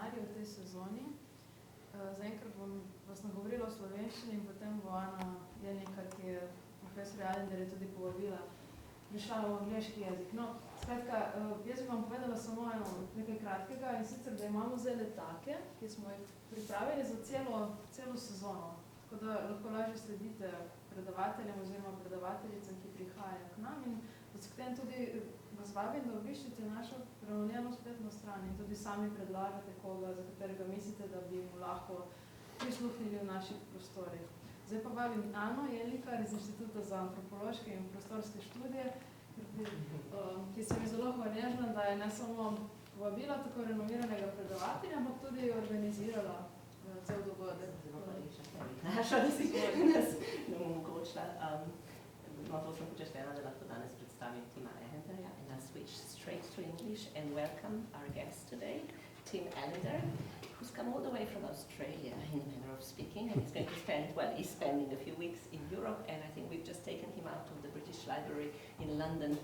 scenarij v tej sezoni. Zaenkrat vas nagovorila v slovenščini in potem bo Ana Jelnika, ki je profesor Allender je tudi povabila, prišla v angleški jezik. No, skratka, jaz bi vam povedala samo nekaj kratkega in sicer, da imamo zdaj letake, ki smo jih pripravili za celo sezono. Tako da lahko lažje sledite predavateljem oziroma predavateljicam, ki prihajajo k nam in potem tudi vas vabim, da obiščete našo prenovljeno spletno stran in tudi sami predlagate koga, za katerega mislite, da bi mu lahko prisluhnili v naših prostorih. Zdaj pa vabim Ano Jelnikar iz Inštituta za antropološke in prostorske študije, ki se mi zelo hvaležna, da je ne samo povabila tako renomiranega predavatelja, ampak tudi organizirala cel dogodek. Naša, da si nas omogočila. No, to sem počešljena, da lahko danes predstavim Tima Allenderja and I'll switch straight to English and welcome our guest today, Tim Allender, who's come all the way from Australia in a manner of speaking and he's going to spend, well, he's spending a few weeks in Europe and I think we've just taken him out of the British Library in London.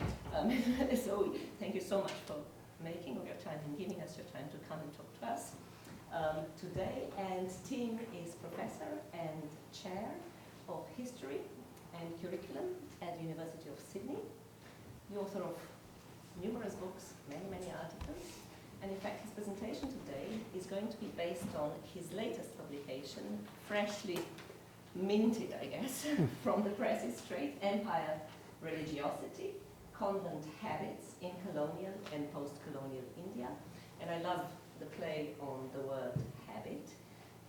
So thank you so much for making of your time and giving us your time to come and talk to us today. And Tim is professor and chair of history and curriculum at the University of Sydney, the author of numerous books, many articles. And in fact, his presentation today is going to be based on his latest publication, freshly minted, I guess, from the press straight, Empire, Religiosity, Convent Habits in Colonial and Post-Colonial India. And I love the play on the word habit.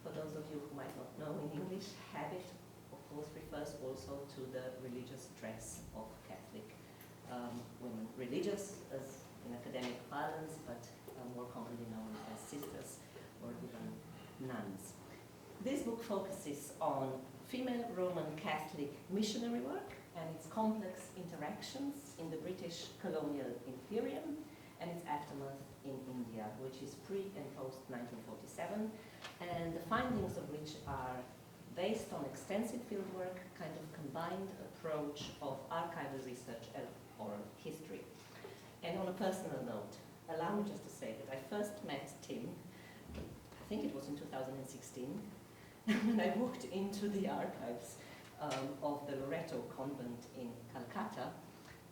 For those of you who might not know in English, habit, of course, refers also to the religious dress of Catholic women. Religious as in academic parlance, but more commonly known as sisters or even nuns. This book focuses on female Roman Catholic missionary work and its complex interactions in the British colonial imperium and its aftermath in India, which is pre- and post-1947, and the findings of which are based on extensive fieldwork, kind of combined approach of archival research and oral history. And on a personal note, allow me just to say that I first met Tim, I think it was in 2016, when I walked into the archives of the Loreto convent in Calcutta.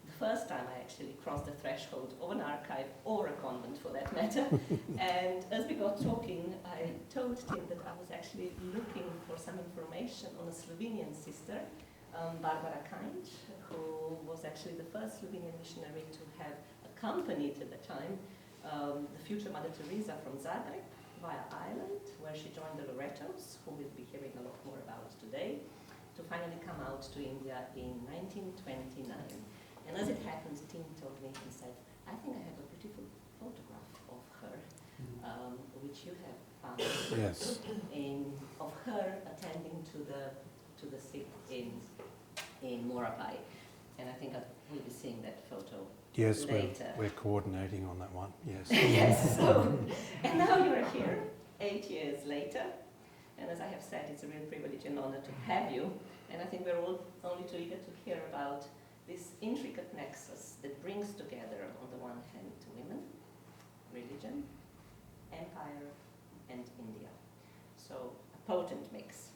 The first time I actually crossed the threshold of an archive or a convent for that matter. And as we got talking, I told Tim that I was actually looking for some information on a Slovenian sister, Barbara Kind, who was actually the first Slovenian missionary to have accompanied at the time the future Mother Teresa from Zagreb via Ireland, where she joined the Loretos, who we'll be hearing a lot more about today, to finally come out to India in 1929. And as it happened, Tim told me, he said, I think I have a beautiful photograph of her, which you have found, yes, of her attending to the sick in Morabai. And I think we'll be seeing that photo yes, later. We're coordinating on that one, yes. Yes, so, and now you're here, 8 years later, and as I have said, it's a real privilege and honor to have you, and I think we're all only too eager to hear about this intricate nexus that brings together, on the one hand, women, religion, empire, and India. So, a potent mix.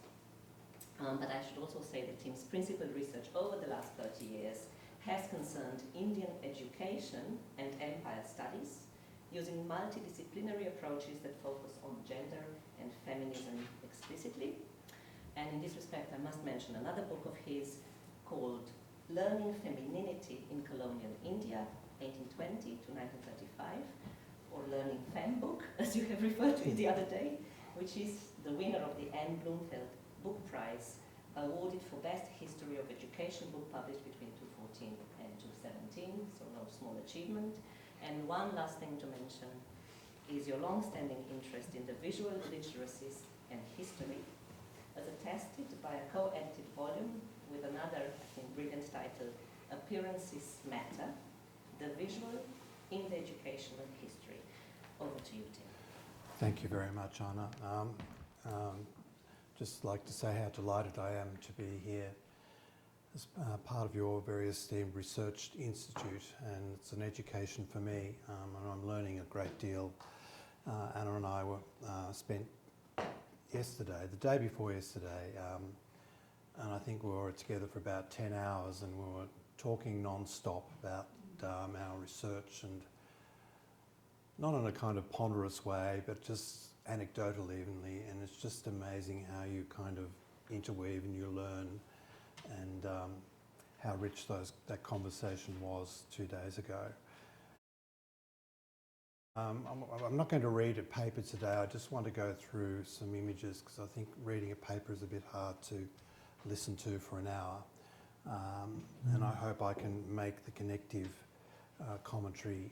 But I should also say that Tim's principal research over the last 30 years has concerned Indian education and empire studies, using multidisciplinary approaches that focus on gender and feminism explicitly. And in this respect, I must mention another book of his called Learning Femininity in Colonial India, 1820 to 1935, or Learning Fem Book, as you have referred to it the other day, which is the winner of the Anne Bloomfield Book Prize, awarded for Best History of Education book published between 2014 and 2017, so no small achievement. And one last thing to mention is your long-standing interest in the visual literacies and history, as attested by a co-edited volume with another, I think, brilliant title, Appearances Matter, the visual in the education and history. Over to you, Tim. Thank you very much, Anna. Just like to say how delighted I am to be here as part of your very esteemed research institute, and it's an education for me, and I'm learning a great deal Anna and I were spent yesterday, the day before yesterday, and I think we were together for about 10 hours, and we were talking non-stop about our research, and not in a kind of ponderous way, but just anecdotal evenly, and it's just amazing how you kind of interweave and you learn, and how rich that conversation was 2 days ago. I'm not going to read a paper today. I just want to go through some images because I think reading a paper is a bit hard to listen to for an hour. And I hope I can make the connective commentary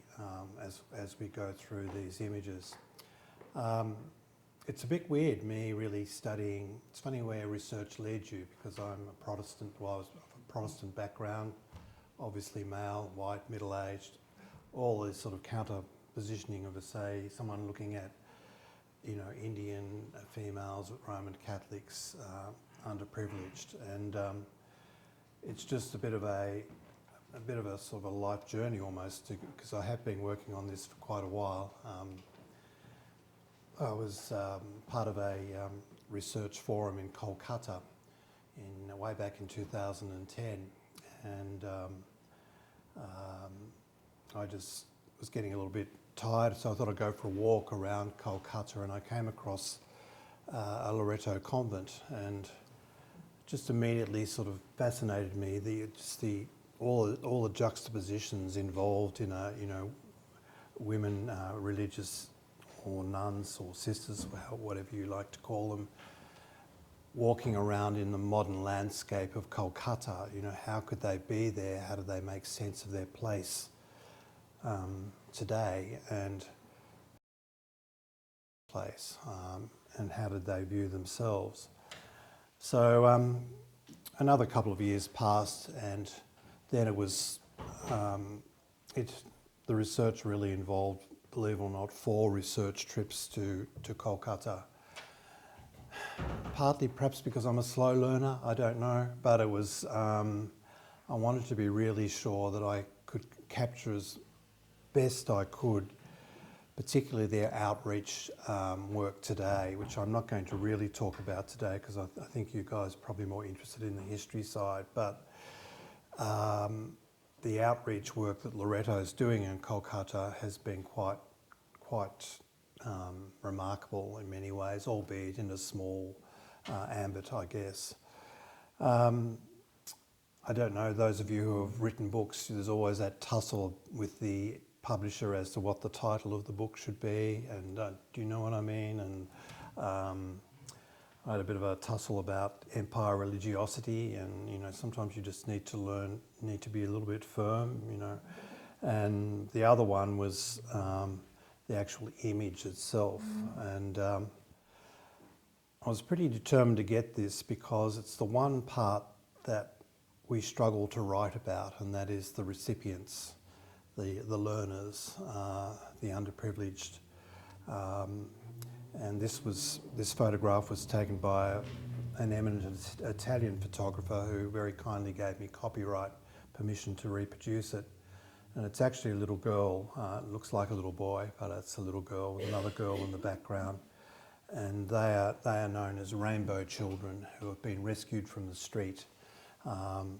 as we go through these images. It's a bit weird, me really studying. It's funny where research leads you, because I'm a Protestant. Well, I was of a Protestant background, obviously male, white, middle-aged, all this sort of counter-positioning of, say, someone looking at, you know, Indian females, Roman Catholics, underprivileged, and it's just a bit of a sort of a life journey almost, because I have been working on this for quite a while. I was part of a research forum in Kolkata way back in 2010, and I just was getting a little bit tired, so I thought I'd go for a walk around Kolkata, and I came across a Loreto convent, and just immediately sort of fascinated me all the juxtapositions involved in women religious, or nuns or sisters, whatever you like to call them, walking around in the modern landscape of Kolkata. You know, how could they be there? How do they make sense of their place today, and and how did they view themselves? So another couple of years passed, and then it was the research really involved, believe it or not, 4 research trips to Kolkata. Partly perhaps because I'm a slow learner, I don't know, but it was, I wanted to be really sure that I could capture as best I could, particularly their outreach work today, which I'm not going to really talk about today because I think you guys are probably more interested in the history side, but the outreach work that Loreto's doing in Kolkata has been quite remarkable in many ways, albeit in a small ambit, I guess. I don't know, those of you who have written books, there's always that tussle with the publisher as to what the title of the book should be, and do you know what I mean? And I had a bit of a tussle about empire religiosity, and you know, sometimes you just need to be a little bit firm, you know. And the other one was the actual image itself, and I was pretty determined to get this because it's the one part that we struggle to write about, and that is the recipients, the learners, the underprivileged. And this photograph was taken by an eminent Italian photographer who very kindly gave me copyright permission to reproduce it. And it's actually a little girl. It looks like a little boy, but it's a little girl with another girl in the background. And they are known as rainbow children who have been rescued from the street and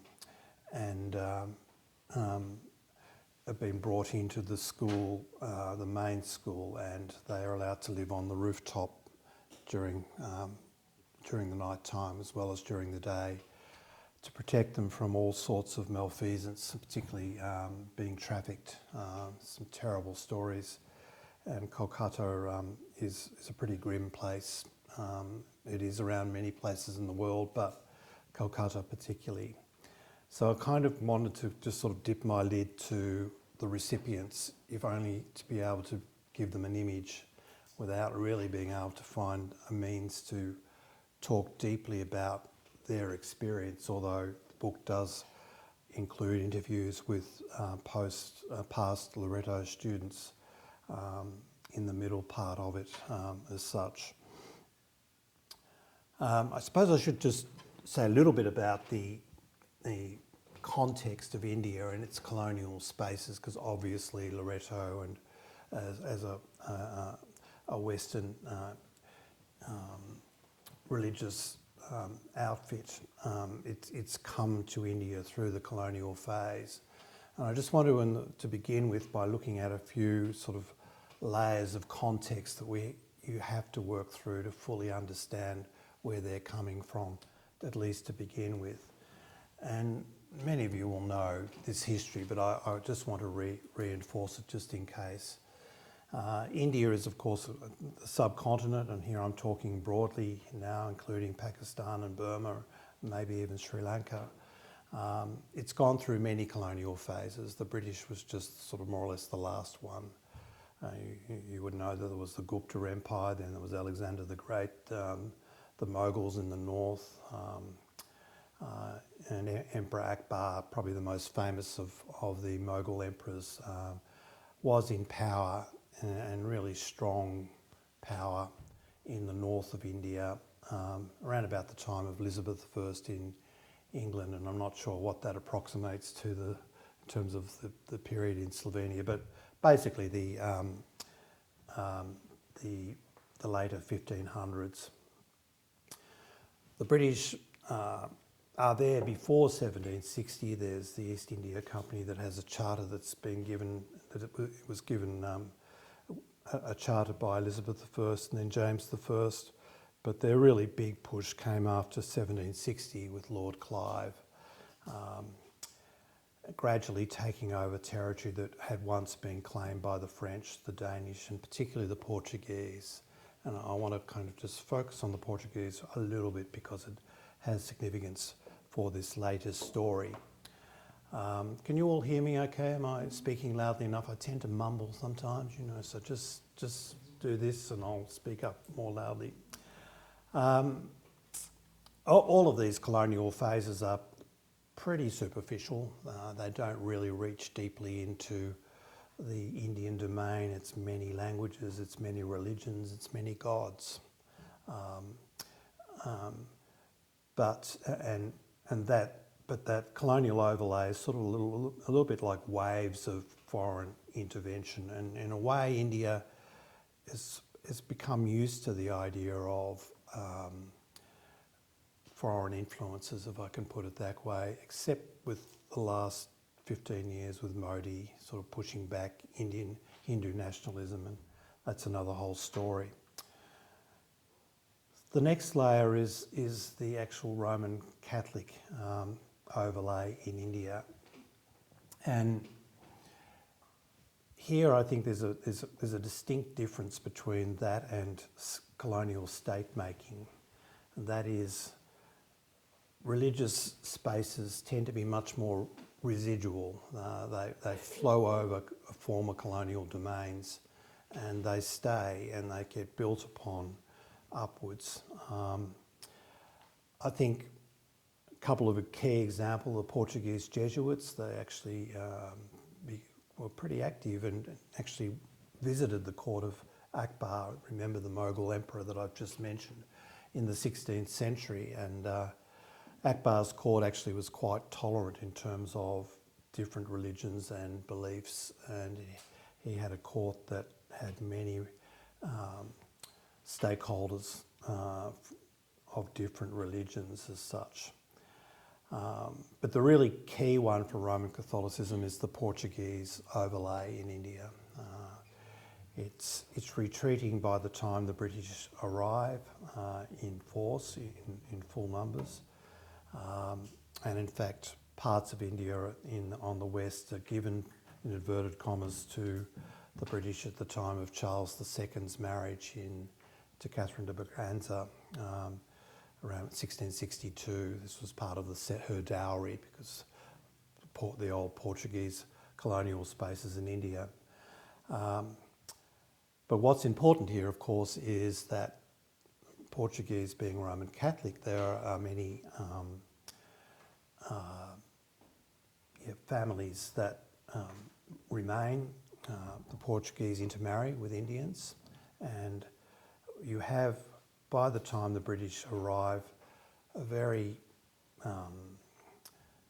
have been brought into the school, the main school, and they are allowed to live on the rooftop during the night time as well as during the day, to protect them from all sorts of malfeasance, particularly being trafficked. Some terrible stories. And Kolkata is a pretty grim place. It is around many places in the world, but Kolkata particularly. So I kind of wanted to just sort of dip my lid to the recipients, if only to be able to give them an image without really being able to find a means to talk deeply about their experience, although the book does include interviews with past Loreto students in the middle part of it as such. I suppose I should just say a little bit about the context of India and its colonial spaces, because obviously Loreto and as a a Western religious outfit. It's come to India through the colonial phase. And I just want to begin with by looking at a few sort of layers of context that you have to work through to fully understand where they're coming from, at least to begin with. And many of you will know this history, but I just want to reinforce it just in case. India is, of course, a subcontinent, and here I'm talking broadly now, including Pakistan and Burma, maybe even Sri Lanka. It's gone through many colonial phases. The British was just sort of more or less the last one. You would know that there was the Gupta Empire, then there was Alexander the Great, the Mughals in the north, and Emperor Akbar, probably the most famous of the Mughal emperors, was in power and really strong power in the north of India around about the time of Elizabeth I in England, and I'm not sure what that approximates to in terms of the period in Slovenia, but basically the later 1500s. The British are there before 1760. There's the East India Company that has a charter that's been given, that it was given a charter by Elizabeth I and then James I, but their really big push came after 1760 with Lord Clive, gradually taking over territory that had once been claimed by the French, the Danish, and particularly the Portuguese. And I want to kind of just focus on the Portuguese a little bit because it has significance for this latest story. Can you all hear me okay? Am I speaking loudly enough? I tend to mumble sometimes, you know, so just do this and I'll speak up more loudly. All of these colonial phases are pretty superficial. They don't really reach deeply into the Indian domain. It's many languages, it's many religions, it's many gods. But that colonial overlay is sort of a little bit like waves of foreign intervention, and in a way India has become used to the idea of foreign influences, if I can put it that way, except with the last 15 years with Modi sort of pushing back Hindu nationalism, and that's another whole story. The next layer is the actual Roman Catholic overlay in India, and here I think there's a distinct difference between that and colonial state making, and that is religious spaces tend to be much more residual. They flow over former colonial domains, and they stay and they get built upon upwards. I think a couple of key examples, the Portuguese Jesuits, they actually were pretty active and actually visited the court of Akbar, remember the Mughal emperor that I've just mentioned, in the 16th century, and Akbar's court actually was quite tolerant in terms of different religions and beliefs, and he had a court that had many stakeholders of different religions as such. But the really key one for Roman Catholicism is the Portuguese overlay in India. It's retreating by the time the British arrive in force, in full numbers. And in fact, parts of India on the west are given, in inverted commas, to the British at the time of Charles II's marriage to Catherine de Braganza around 1662. This was part of her dowry because the old Portuguese colonial spaces in India. But what's important here, of course, is that Portuguese being Roman Catholic, there are many families that remain. The Portuguese intermarry with Indians, and you have, by the time the British arrive, a very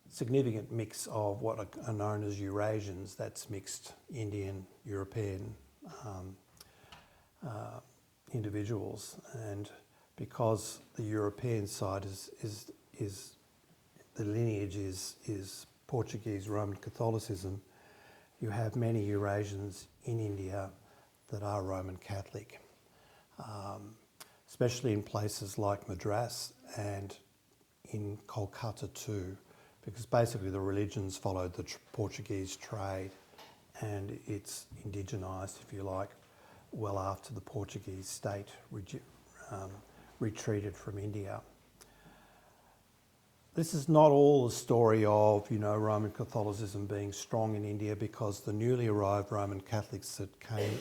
significant mix of what are known as Eurasians. That's mixed Indian, European individuals, and because the European side is the lineage is Portuguese Roman Catholicism, you have many Eurasians in India that are Roman Catholic, especially in places like Madras and in Kolkata too, because basically the religions followed the Portuguese trade, and it's indigenised, if you like, well after the Portuguese state retreated from India. This is not all the story of, Roman Catholicism being strong in India, because the newly arrived Roman Catholics that came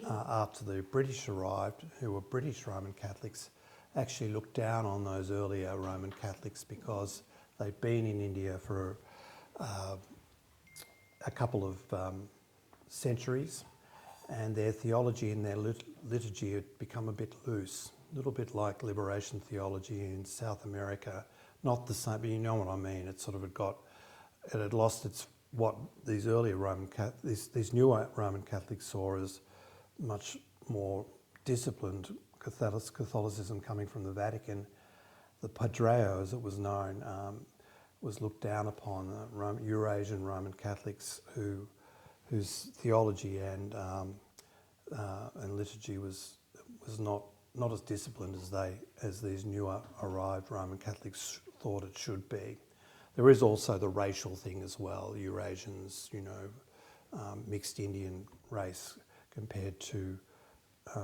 after the British arrived, who were British Roman Catholics, actually looked down on those earlier Roman Catholics because they'd been in India for a couple of centuries, and their theology and their liturgy had become a bit loose, a little bit like liberation theology in South America. Not the same, but you know what I mean. It sort of had lost what these earlier these newer Roman Catholics saw as much more disciplined Catholicism coming from the Vatican. The Padreo, as it was known, was looked down upon. Eurasian Roman Catholics whose theology and liturgy was not as disciplined as these newer arrived Roman Catholics thought it should be. There is also the racial thing as well. Eurasians, mixed Indian race compared to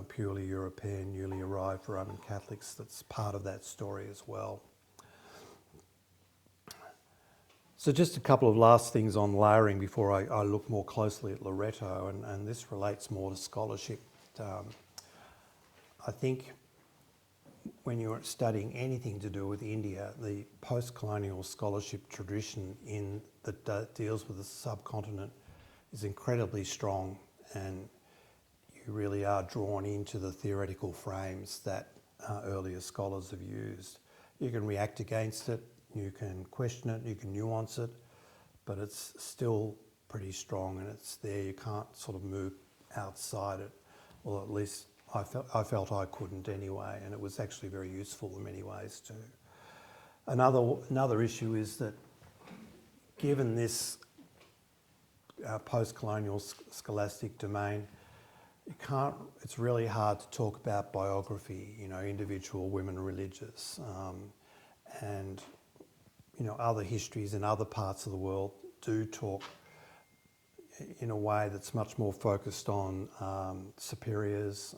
purely European, newly arrived Roman Catholics. That's part of that story as well. So just a couple of last things on layering before I look more closely at Loreto, and this relates more to scholarship. I think when you're studying anything to do with India, the post-colonial scholarship tradition that deals with the subcontinent is incredibly strong, and you really are drawn into the theoretical frames that earlier scholars have used. You can react against it, you can question it, you can nuance it, but it's still pretty strong and it's there. You can't sort of move outside it, or at least I felt I couldn't anyway, and it was actually very useful in many ways too. Another issue is that given this post-colonial scholastic domain, it's really hard to talk about biography, individual women religious, and other histories in other parts of the world do talk in a way that's much more focused on superiors,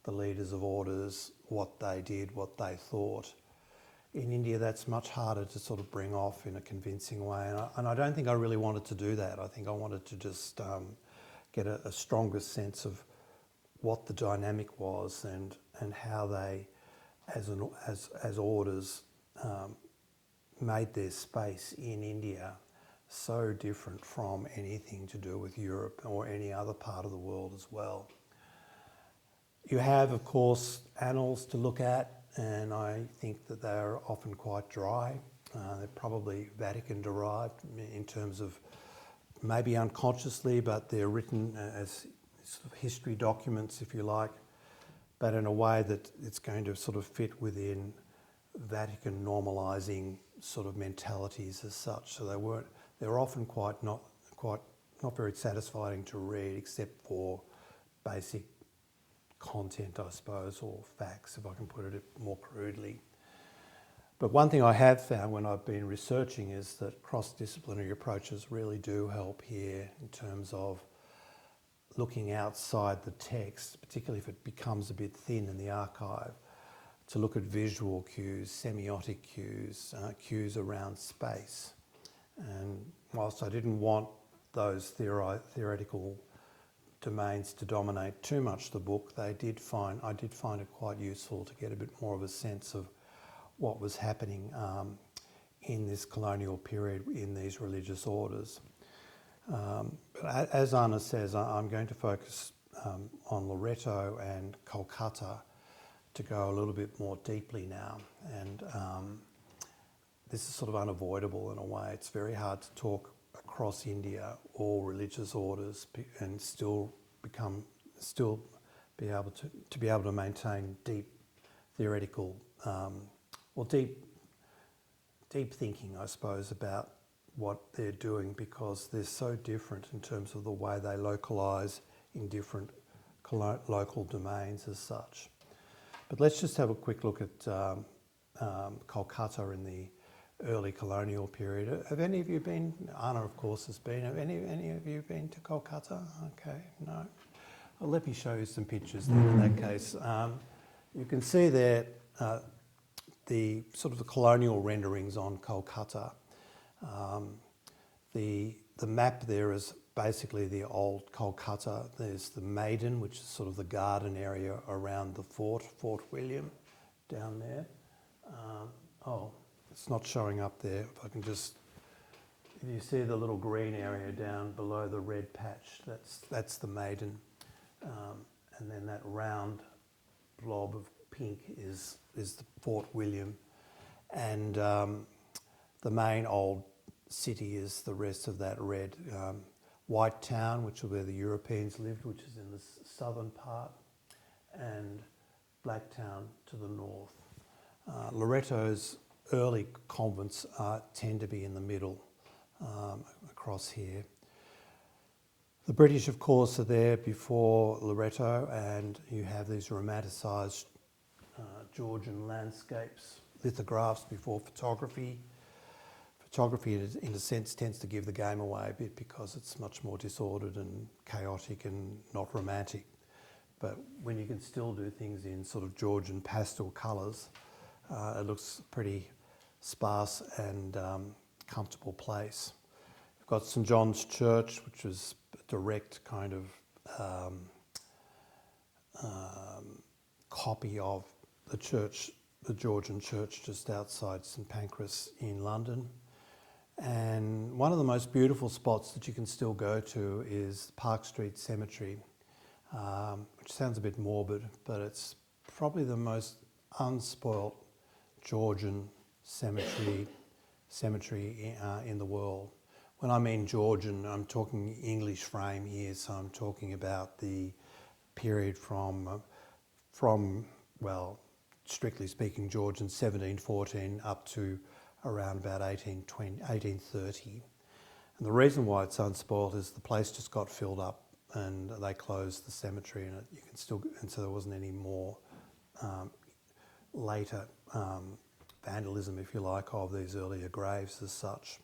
the leaders of orders, what they did, what they thought. In India, that's much harder to sort of bring off in a convincing way, and I don't think I really wanted to do that. I think I wanted to just get a stronger sense of what the dynamic was and how they, as orders, made their space in India so different from anything to do with Europe or any other part of the world as well. You have, of course, annals to look at, and I think that they are often quite dry. They're probably Vatican derived in terms of maybe unconsciously, but they're written as sort of history documents, if you like, but in a way that it's going to sort of fit within Vatican normalising sort of mentalities as such. So they're often not very satisfying to read, except for basic content, I suppose, or facts, if I can put it more crudely. But one thing I have found when I've been researching is that cross-disciplinary approaches really do help here in terms of looking outside the text, particularly if it becomes a bit thin in the archive, to look at visual cues, semiotic cues, cues around space. And whilst I didn't want those theoretical domains to dominate too much the book, I did find it quite useful to get a bit more of a sense of what was happening in this colonial period in these religious orders. But as Anna says, I'm going to focus on Loreto and Kolkata to go a little bit more deeply now, and this is sort of unavoidable in a way. It's very hard to talk across India, all religious orders, and still be able to maintain deep theoretical or deep thinking, I suppose, about what they're doing, because they're so different in terms of the way they localise in different local domains as such. But let's just have a quick look at Kolkata in the early colonial period. Have any of you been? Anna, of course, has been. Have any of you been to Kolkata? Okay, no. Well, let me show you some pictures then in that case. You can see there the sort of the colonial renderings on Kolkata. The map there is basically the old Kolkata. There's the Maiden, which is sort of the garden area around the Fort William, down there. It's not showing up there. If I can just, if you see the little green area down below the red patch, that's the Maiden, and then that round blob of pink is the Fort William, and the main old city is the rest of that red. White Town, which is where the Europeans lived, which is in the southern part, and Black Town to the north. Loretto's early convents tend to be in the middle, across here. The British, of course, are there before Loretto, and you have these romanticised Georgian landscapes, lithographs before photography. Photography, in a sense, tends to give the game away a bit because it's much more disordered and chaotic and not romantic. But when you can still do things in sort of Georgian pastel colours, it looks a pretty sparse and comfortable place. We've got St John's Church, which was a direct kind of copy of the church, the Georgian church just outside St Pancras in London. And one of the most beautiful spots that you can still go to is Park Street Cemetery, which sounds a bit morbid, but it's probably the most unspoilt Georgian cemetery in the world. When I mean Georgian, I'm talking English frame here, so I'm talking about the period from well, strictly speaking, Georgian 1714 up to around about 1830. And the reason why it's unspoilt is the place just got filled up and they closed the cemetery, and you can still, and so there wasn't any more later vandalism, if you like, of these earlier graves as such.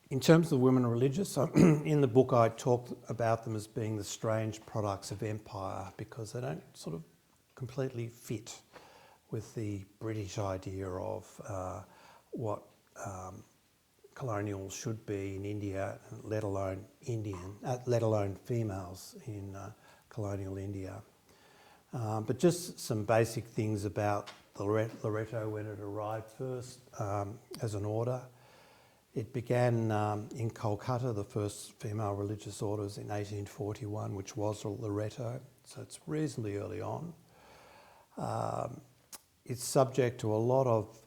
In terms of women religious, in the book I talked about them as being the strange products of empire because they don't sort of completely fit with the British idea of what colonials should be in India, let alone females in colonial India. But just some basic things about Loretto when it arrived first as an order. It began in Kolkata, the first female religious orders in 1841, which was Loretto, so it's reasonably early on. It's subject to a lot of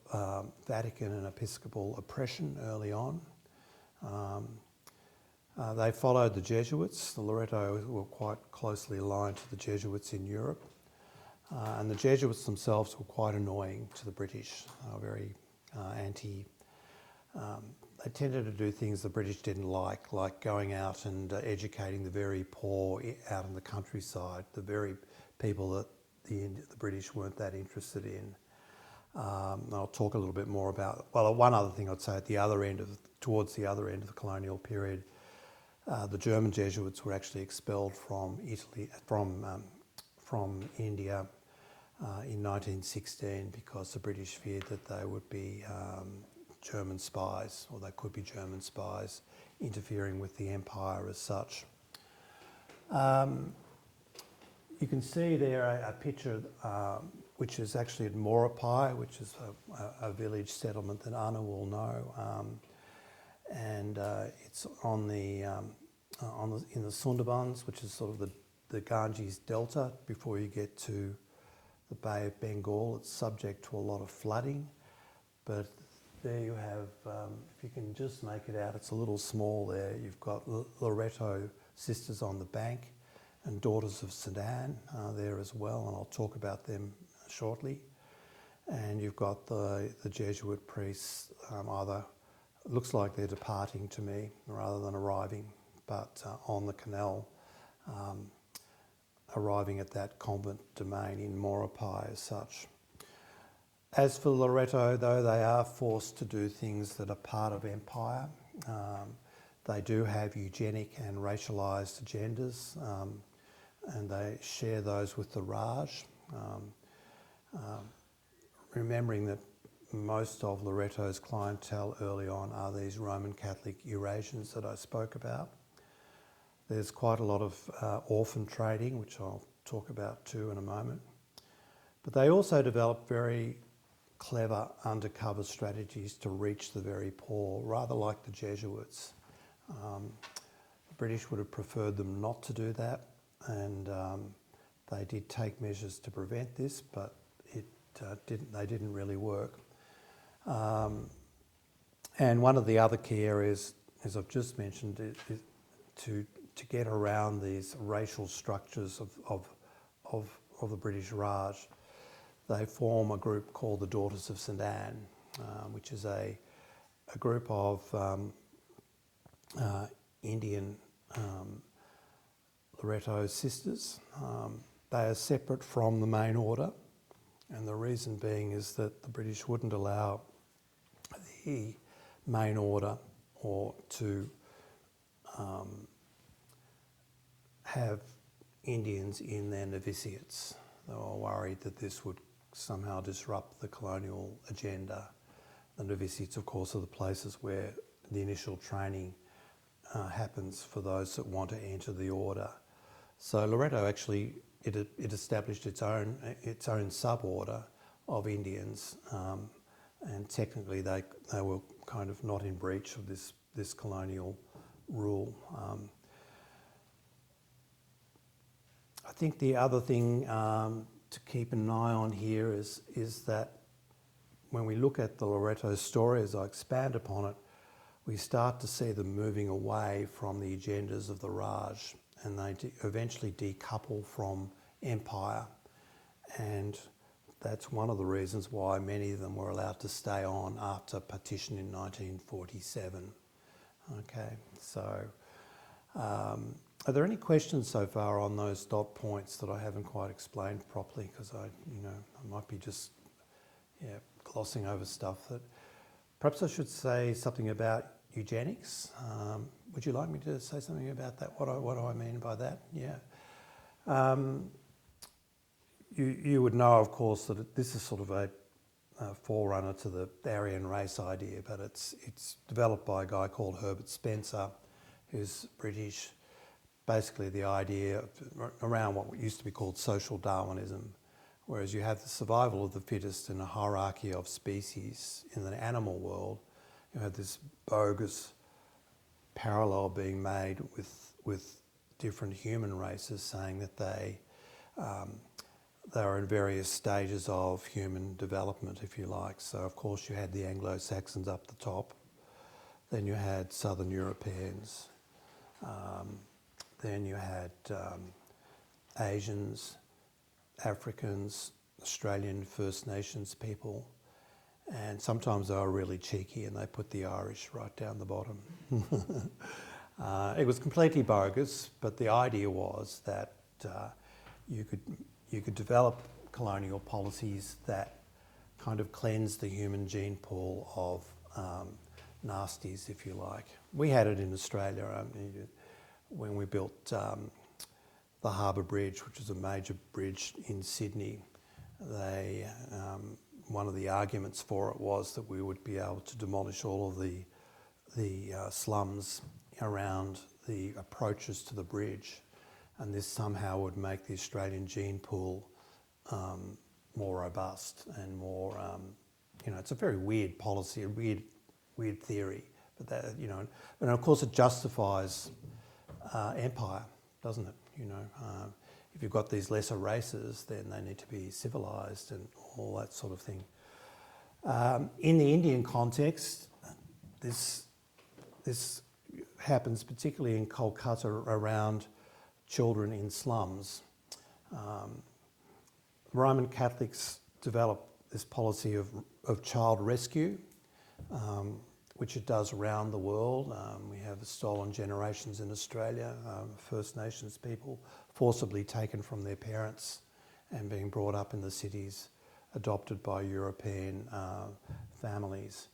Vatican and Episcopal oppression early on. They followed the Jesuits. The Loretto were quite closely aligned to the Jesuits in Europe. And the Jesuits themselves were quite annoying to the British, very anti. They tended to do things the British didn't like going out and educating the very poor out in the countryside, the very people that the British weren't that interested in. I'll talk a little bit more about, well, one other thing I'd say at the other end towards the other end of the colonial period, the German Jesuits were actually expelled from Italy, from India in 1916 because the British feared that they would be German spies, or they could be German spies interfering with the empire as such. You can see there a picture which is actually at Maurepai, which is a village settlement that Anna will know, and it's on the in the Sundarbans, which is sort of the Ganges Delta before you get to the Bay of Bengal. It's subject to a lot of flooding, but there you have, if you can just make it out, it's a little small there. You've got Loretto Sisters on the Bank and Daughters of Sudan there as well, and I'll talk about them shortly. And you've got the Jesuit priests, either looks like they're departing to me rather than arriving, but on the canal, arriving at that convent domain in Maurepas as such. As for Loreto, though, they are forced to do things that are part of empire. They do have eugenic and racialised agendas, and they share those with the Raj. Remembering that most of Loreto's clientele early on are these Roman Catholic Eurasians that I spoke about. There's quite a lot of orphan trading, which I'll talk about too in a moment. But they also developed very clever undercover strategies to reach the very poor, rather like the Jesuits. The British would have preferred them not to do that, and they did take measures to prevent this, but they didn't really work. And one of the other key areas, as I've just mentioned, is to get around these racial structures of the British Raj. They form a group called the Daughters of Sudan, which is a group of Indian Loreto sisters. They are separate from the main order, and the reason being is that the British wouldn't allow the main order or to have Indians in their novitiates. They were worried that this would somehow disrupt the colonial agenda. The novitiates, of course, are the places where the initial training happens for those that want to enter the order. So Loreto actually, it established its own sub-order of Indians, and technically they were kind of not in breach of this colonial rule. I think the other thing to keep an eye on here is that when we look at the Loreto story, as I expand upon it, we start to see them moving away from the agendas of the Raj, and they eventually decouple from empire. And that's one of the reasons why many of them were allowed to stay on after partition in 1947. Okay, so are there any questions so far on those dot points that I haven't quite explained properly? Because I might be just glossing over stuff that perhaps I should say something about eugenics. Would you like me to say something about that? What do I mean by that? Yeah. You would know, of course, that this is sort of a forerunner to the Aryan race idea, but it's developed by a guy called Herbert Spencer, who's British. Basically the idea around what used to be called social Darwinism, whereas you have the survival of the fittest in a hierarchy of species. In the animal world, you have this bogus parallel being made with different human races, saying that they are in various stages of human development, if you like. So of course you had the Anglo-Saxons up the top, then you had Southern Europeans, then you had Asians, Africans, Australian First Nations people, and sometimes they were really cheeky and they put the Irish right down the bottom. It was completely bogus, but the idea was that you could develop colonial policies that kind of cleansed the human gene pool of nasties, if you like. We had it in Australia when we built the Harbour Bridge, which is a major bridge in Sydney. One of the arguments for it was that we would be able to demolish all of the slums around the approaches to the bridge, and this somehow would make the Australian gene pool more robust and more, it's a very weird policy, a weird theory, but that, and of course it justifies empire, doesn't it? If you've got these lesser races, then they need to be civilised and all that sort of thing. In the Indian context, this happens particularly in Kolkata around children in slums. Roman Catholics developed this policy of child rescue, which it does around the world. We have stolen generations in Australia, First Nations people forcibly taken from their parents and being brought up in the cities, adopted by European families.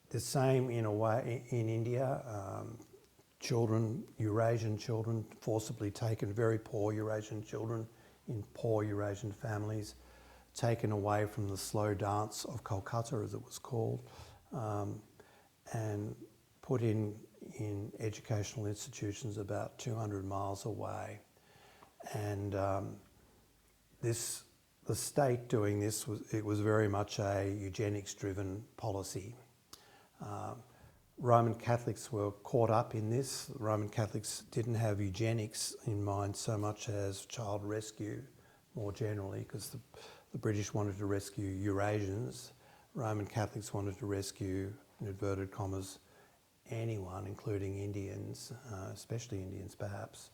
The same in a way in India. Children, Eurasian children, forcibly taken, very poor Eurasian children in poor Eurasian families, taken away from the slow dance of Kolkata, as it was called, and put in educational institutions about 200 miles away. And the state doing this, was very much a eugenics-driven policy. Roman Catholics were caught up in this. Roman Catholics didn't have eugenics in mind so much as child rescue more generally, because the British wanted to rescue Eurasians. Roman Catholics wanted to rescue, in inverted commas, anyone, including Indians, especially Indians perhaps.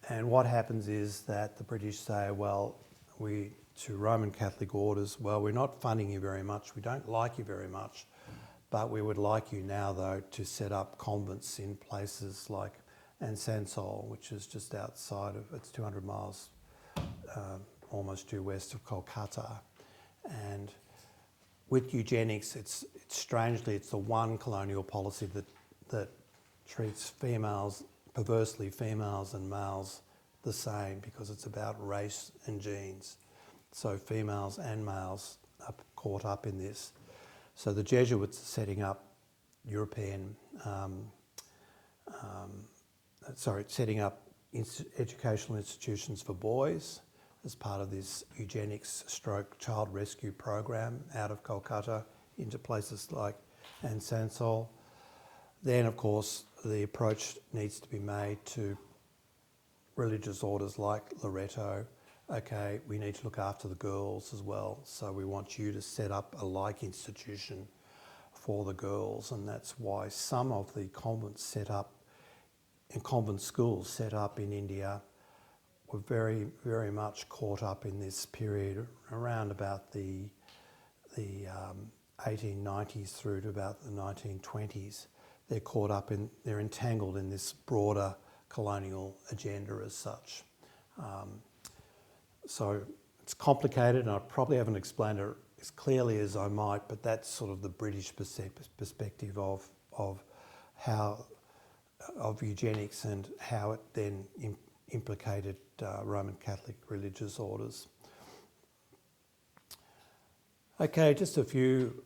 And what happens is that the British say, well, to Roman Catholic orders, well, we're not funding you very much, we don't like you very much, but we would like you now, though, to set up convents in places like Asansol, which is just outside of, it's 200 miles almost due west of Kolkata. And with eugenics, it's strangely, it's the one colonial policy that treats females, perversely females and males the same, because it's about race and genes. So females and males are caught up in this. So the Jesuits are setting up educational institutions for boys as part of this eugenics stroke child rescue program out of Kolkata into places like Asansol. Then, of course, the approach needs to be made to religious orders like Loreto. Okay, we need to look after the girls as well, so we want you to set up a like institution for the girls, and that's why some of the convents set up, and convent schools set up in India, were very, very much caught up in this period around about the 1890s through to about the 1920s. They're caught up in, they're entangled in this broader colonial agenda as such. So it's complicated, and I probably haven't explained it as clearly as I might, but that's sort of the British perspective of eugenics and how it then implicated Roman Catholic religious orders. Okay, just a few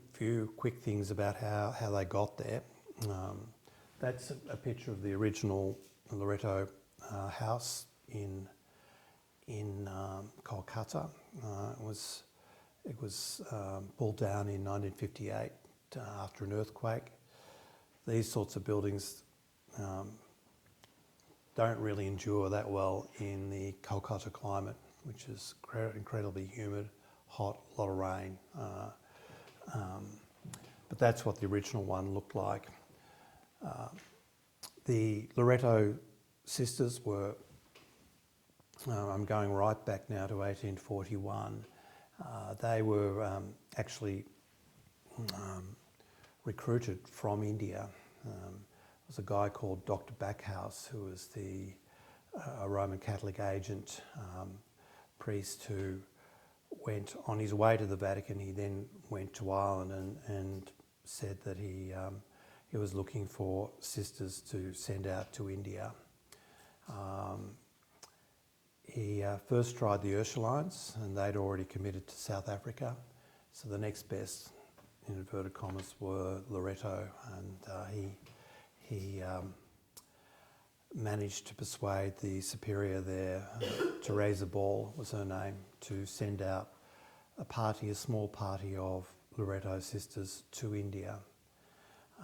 quick things about how they got there. That's a picture of the original Loreto house in Kolkata. It was pulled down in 1958 after an earthquake. These sorts of buildings don't really endure that well in the Kolkata climate, which is incredibly humid, hot, a lot of rain. But that's what the original one looked like. The Loreto sisters were, I'm going right back now to 1841. They were actually recruited from India. There was a guy called Dr. Backhouse, who was a Roman Catholic agent, priest, who went on his way to the Vatican. He then went to Ireland and said that he was looking for sisters to send out to India. He first tried the Ursulines, and they'd already committed to South Africa. So the next best, in inverted commas, were Loreto, and he managed to persuade the superior there, Teresa Ball was her name, to send out a small party of Loreto sisters to India.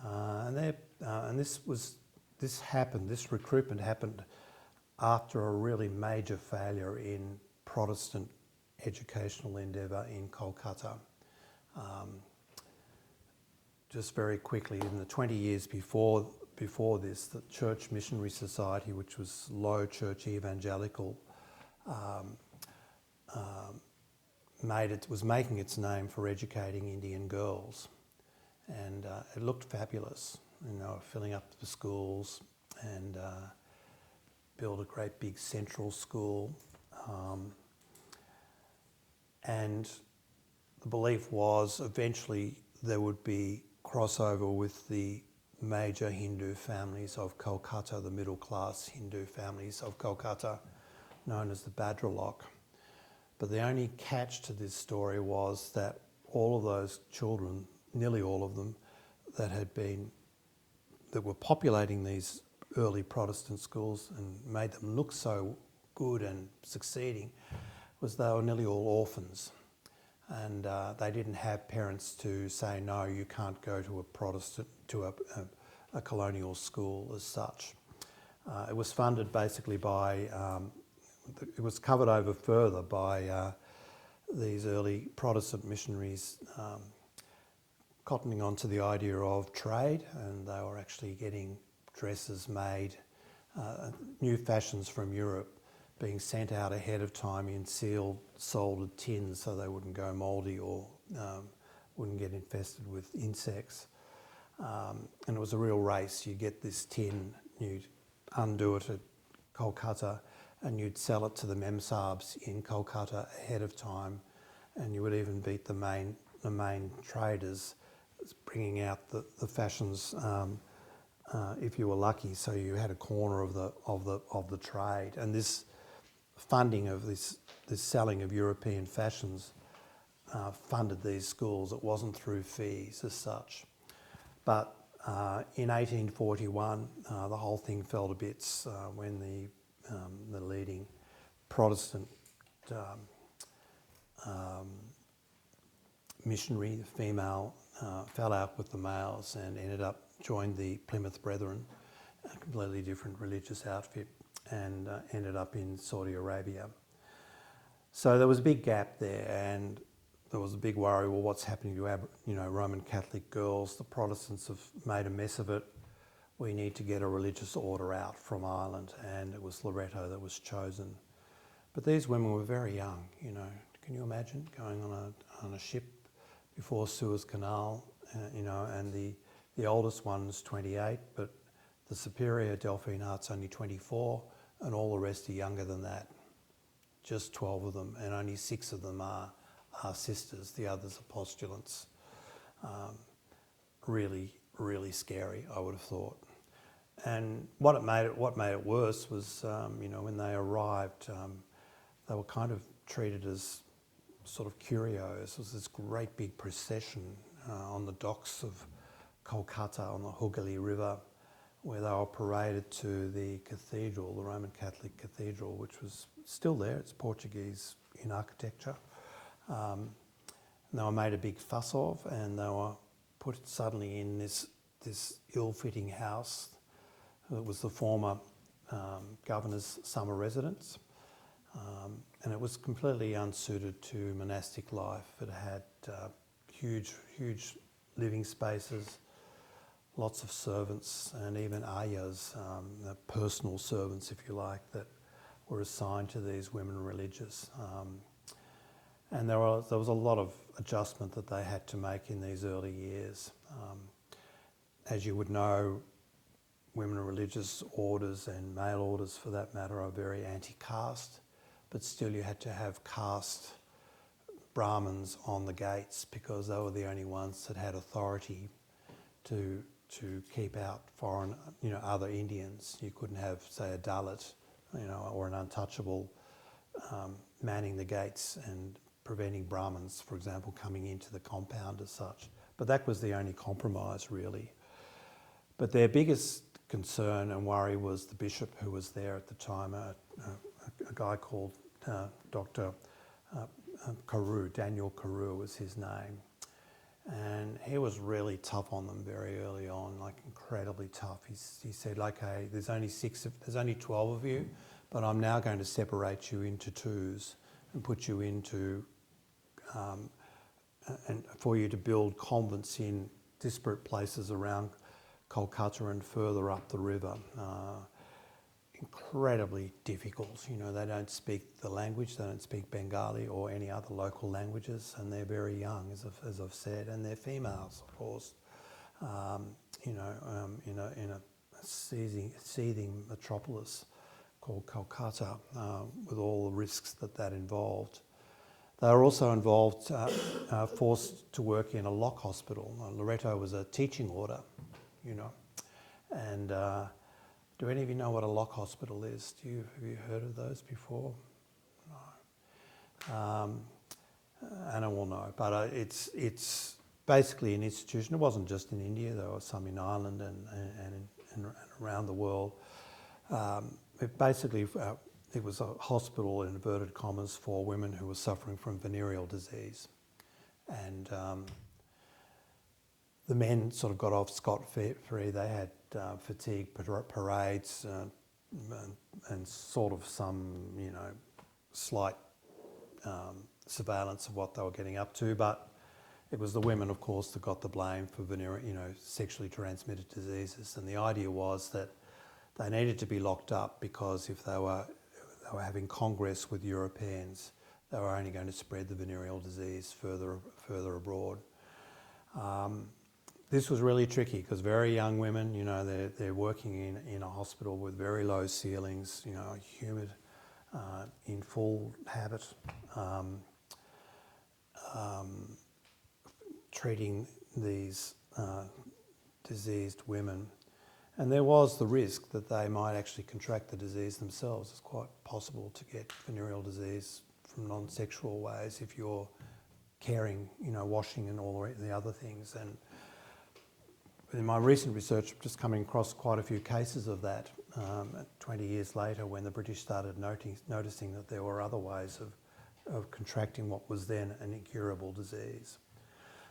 And this recruitment happened after a really major failure in Protestant educational endeavour in Kolkata. just very quickly, in the 20 years before this, the Church Missionary Society, which was low church evangelical, was making its name for educating Indian girls, and it looked fabulous. You know, filling up the schools and build a great big central school, and the belief was eventually there would be crossover with the major Hindu families of Kolkata, the middle class Hindu families of Kolkata, known as the Bhadralok. But the only catch to this story was that all of those children, nearly all of them, that were populating these early Protestant schools and made them look so good and succeeding, was they were nearly all orphans. And they didn't have parents to say, no, you can't go to a colonial school as such. It was funded basically by, it was covered over further by these early Protestant missionaries cottoning onto the idea of trade, and they were actually getting dresses made, new fashions from Europe being sent out ahead of time in sealed, soldered tins so they wouldn't go mouldy or wouldn't get infested with insects. And it was a real race. You get this tin, you'd undo it at Kolkata, and you'd sell it to the memsahibs in Kolkata ahead of time, and you would even beat the main traders bringing out the fashions if you were lucky. So you had a corner of the trade, and this funding of this selling of European fashions funded these schools. It wasn't through fees as such. But in 1841, the whole thing fell to bits when the leading Protestant missionary, the female, fell out with the males and joined the Plymouth Brethren, a completely different religious outfit, and ended up in Saudi Arabia. So there was a big gap there, and there was a big worry, well, what's happening to Roman Catholic girls? The Protestants have made a mess of it. We need to get a religious order out from Ireland, and it was Loreto that was chosen. But these women were very young, you know. Can you imagine going on a ship before Suez Canal, and the oldest one's 28, but the superior Delphine Hart's only 24, and all the rest are younger than that. Just 12 of them, and only 6 of them are sisters. The others are postulants. Really, really scary, I would have thought. And what made it worse was, when they arrived, they were kind of treated as sort of curios. It was this great big procession on the docks of Kolkata on the Hooghly River, where they were paraded to the cathedral, the Roman Catholic cathedral, which was still there. It's Portuguese in architecture. And they were made a big fuss of, and they were put suddenly in this ill-fitting house. It was the former governor's summer residence, and it was completely unsuited to monastic life. It had huge living spaces, lots of servants, and even ayahs, personal servants, if you like, that were assigned to these women religious. And there was a lot of adjustment that they had to make in these early years. As you would know, women religious orders, and male orders for that matter, are very anti-caste, but still you had to have caste Brahmins on the gates because they were the only ones that had authority to keep out foreign, other Indians. You couldn't have, say, a Dalit, or an untouchable manning the gates and preventing Brahmins, for example, coming into the compound as such. But that was the only compromise, really. But their biggest concern and worry was the bishop who was there at the time, a guy called Dr. Carew, Daniel Carew was his name. And he was really tough on them very early on, like incredibly tough. He said, okay, there's only 12 of you, but I'm now going to separate you into twos and put you into, and for you to build convents in disparate places around Kolkata and further up the river. Incredibly difficult. You know, they don't speak the language, they don't speak Bengali or any other local languages, and they're very young, as I've said, and they're females, of course. In a seething metropolis called Kolkata, with all the risks that involved. They were also involved, forced to work in a lock hospital. Loreto was a teaching order, you know, and do any of you know what a lock hospital is? Have you heard of those before? No. Anna will know, but it's basically an institution. It wasn't just in India, there were some in Ireland and around the world. It was a hospital, in inverted commas, for women who were suffering from venereal disease. And the men sort of got off scot-free. They had fatigue parades and sort of some, you know, slight surveillance of what they were getting up to. But it was the women, of course, that got the blame for sexually transmitted diseases. And the idea was that they needed to be locked up because if they were having congress with Europeans, they were only going to spread the venereal disease further abroad. This was really tricky because very young women, you know, they're working in a hospital with very low ceilings, you know, humid, in full habit, treating these diseased women. And there was the risk that they might actually contract the disease themselves. It's quite possible to get venereal disease from non-sexual ways if you're caring, you know, washing and all the other things. And in my recent research, I've just coming across quite a few cases of that 20 years later, when the British started noticing that there were other ways of contracting what was then an incurable disease.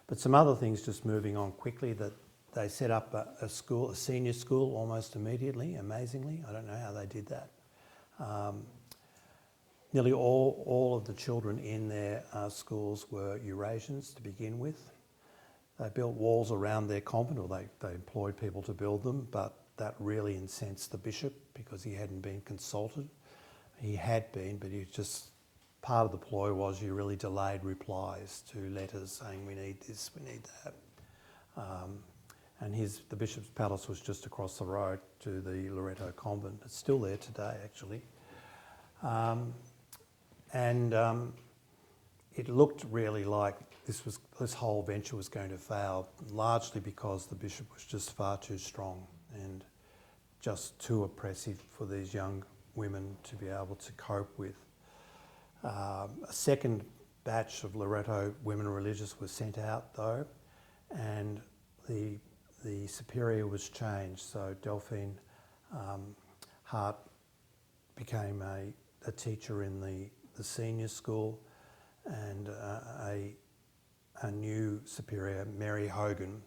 But some other things, just moving on quickly, that they set up a senior school almost immediately, amazingly. I don't know how they did that. Nearly all of the children in their schools were Eurasians to begin with. They built walls around their convent, or they employed people to build them, but that really incensed the bishop because he hadn't been consulted. He had been, but he just, part of the ploy was you really delayed replies to letters saying we need this, we need that. And the bishop's palace was just across the road to the Loreto convent. It's still there today, actually. It looked really like this whole venture was going to fail, largely because the bishop was just far too strong and just too oppressive for these young women to be able to cope with. A second batch of Loreto women religious was sent out, though, and the superior was changed. So Delphine Hart became a teacher in the senior school, and a new superior, Mary Hogan,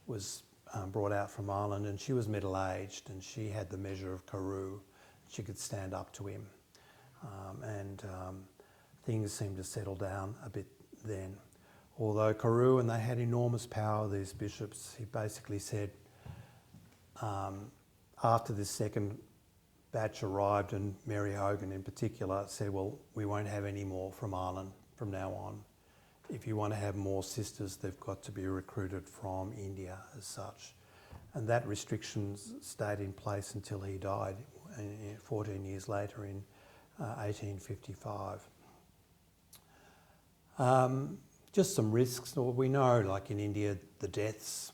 was brought out from Ireland, and she was middle-aged, and she had the measure of Carew. She could stand up to him, and things seemed to settle down a bit then. Although Carew, and they had enormous power, these bishops, he basically said, after this second batch arrived, and Mary Hogan in particular said, well, we won't have any more from Ireland from now on. If you want to have more sisters, they've got to be recruited from India as such. And that restriction stayed in place until he died 14 years later in 1855. Just some risks. We know, like in India, the deaths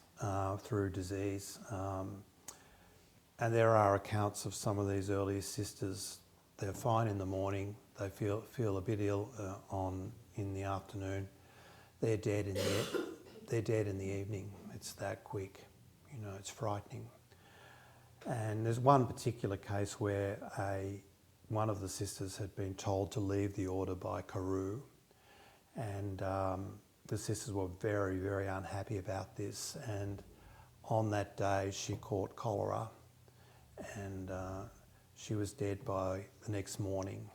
through disease. And there are accounts of some of these early sisters. They're fine in the morning. They feel a bit ill in the afternoon. They're dead in the evening. It's that quick. You know, it's frightening. And there's one particular case where one of the sisters had been told to leave the order by Carew, and the sisters were very, very unhappy about this. And on that day, she caught cholera, and she was dead by the next morning.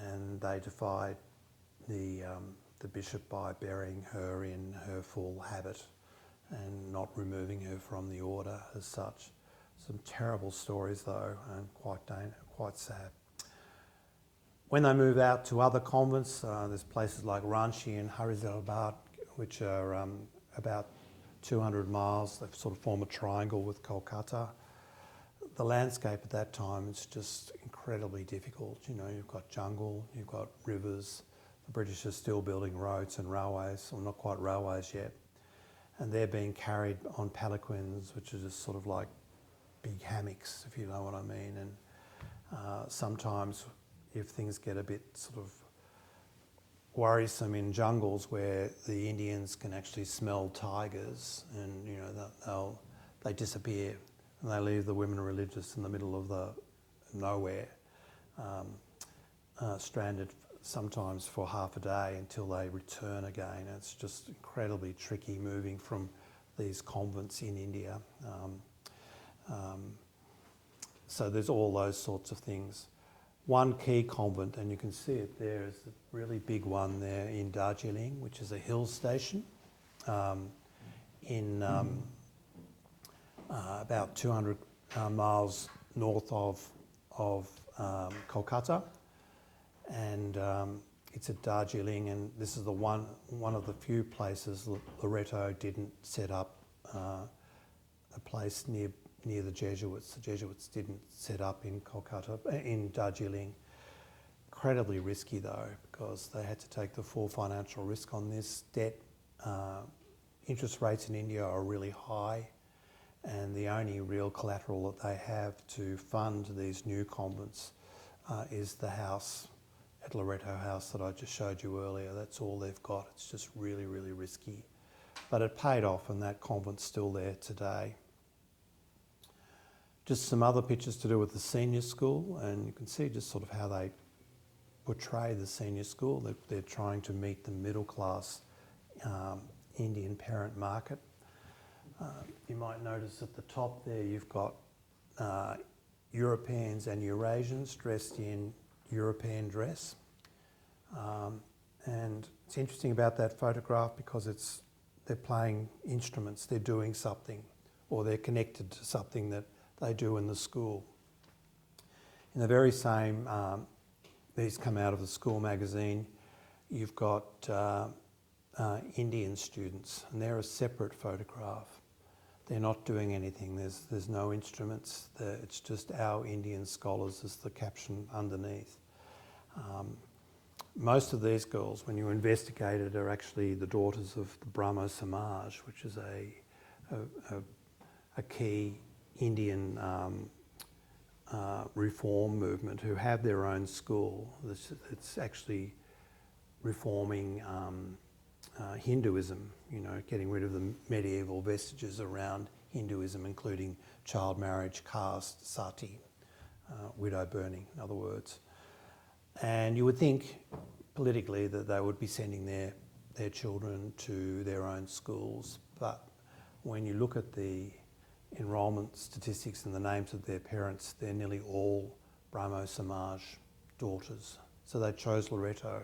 And they defied the bishop by burying her in her full habit and not removing her from the order as such. Some terrible stories though, and quite sad. When they move out to other convents, there's places like Ranchi and Harizalabad, which are about 200 miles. They sort of form a triangle with Kolkata. The landscape at that time is just incredibly difficult. You know, you've got jungle, you've got rivers. The British are still building roads and railways, or not quite railways yet. And they're being carried on palanquins, which are just sort of like big hammocks, if you know what I mean. And sometimes if things get a bit sort of worrisome in jungles where the Indians can actually smell tigers, and you know they disappear and they leave the women religious in the middle of the nowhere, stranded sometimes for half a day until they return again. It's just incredibly tricky moving from these convents in India. So there's all those sorts of things. One key convent, and you can see it there, is a really big one there in Darjeeling, which is a hill station in about 200 miles north of Kolkata. And it's at Darjeeling, and this is the one of the few places Loreto didn't set up a place near the Jesuits. The Jesuits didn't set up in Kolkata, in Darjeeling. Incredibly risky though, because they had to take the full financial risk on this. Debt, interest rates in India are really high, and the only real collateral that they have to fund these new convents is the house at Loreto House that I just showed you earlier. That's all they've got. It's just really, really risky. But it paid off, and that convent's still there today. Just some other pictures to do with the senior school, and you can see just sort of how they portray the senior school. They're trying to meet the middle class Indian parent market. You might notice at the top there you've got Europeans and Eurasians dressed in European dress. And it's interesting about that photograph because they're playing instruments, they're doing something, or they're connected to something that they do in the school. In the very same, these come out of the school magazine, you've got Indian students, and they're a separate photograph. They're not doing anything, there's no instruments, it's just our Indian scholars is the caption underneath. Most of these girls, when you investigate it, are actually the daughters of the Brahmo Samaj, which is a key Indian reform movement who have their own school. It's actually reforming Hinduism, you know, getting rid of the medieval vestiges around Hinduism, including child marriage, caste, sati, widow burning, in other words. And you would think politically that they would be sending their children to their own schools, but when you look at the enrolment statistics and the names of their parents, they're nearly all Brahmo Samaj daughters. So they chose Loreto